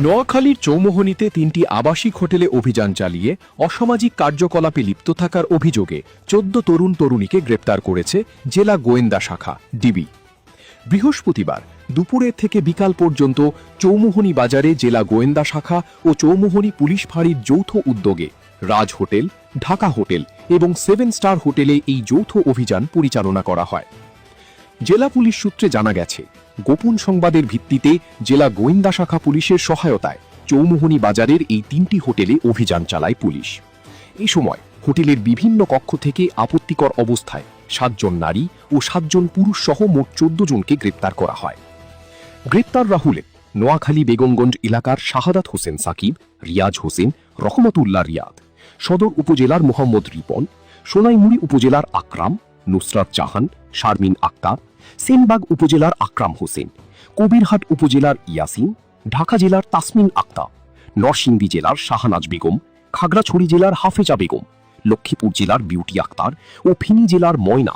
নোয়াখালীর চৌমোহনীতে ৩টি আবাসিক হোটেলে অভিযান চালিয়ে অসামাজিক কার্যকলাপে লিপ্ত থাকার অভিযোগে ১৪ তরুণ তরুণীকে গ্রেপ্তার করেছে জেলা গোয়েন্দা শাখা ডিবি। বৃহস্পতিবার দুপুরের থেকে বিকাল পর্যন্ত চৌমোহনী বাজারে জেলা গোয়েন্দা শাখা ও চৌমোহনী পুলিশ ফাঁড়ির যৌথ উদ্যোগে রাজ হোটেল, ঢাকা হোটেল এবং 7 স্টার হোটেলে এই যৌথ অভিযান পরিচালনা করা হয়। জেলা পুলিশ সূত্রে জানা গেছে, গোপন সংবাদের ভিত্তিতে জেলা গোয়েন্দা শাখা পুলিশের সহায়তায় চৌমোহনী বাজারের এই 3টি হোটেলে অভিযান চালায় পুলিশ। এই সময় হোটেলের বিভিন্ন কক্ষ থেকে আপত্তিকর অবস্থায় 7 জন নারী ও 7 জন পুরুষ সহ মোট 14 জনকে গ্রেপ্তার করা হয়। গ্রেপ্তাররা হলেন নোয়াখালী বেগমগঞ্জ এলাকার শাহাদাত হোসেন সাকিব, রিয়াজ হোসেন, রহমতুল্লাহ রিয়াদ, সদর উপজেলার মোহাম্মদ রিপন, সোনাইমুড়ি উপজেলার আকরাম, নুসরাত জাহান, শারমিন আক্তার, সেনবাগ উপজেলার আকরাম হোসেন, কবিরহাট উপজেলার ইয়াসিন, ঢাকা জেলার তাসমিন আক্তার, নরসিংদী জেলার শাহনাজ বেগম, খাগড়াছড়ি জেলার হাফেজা বেগম, লক্ষ্মীপুর জেলার বিউটি আক্তার ও ফেনী জেলার ময়না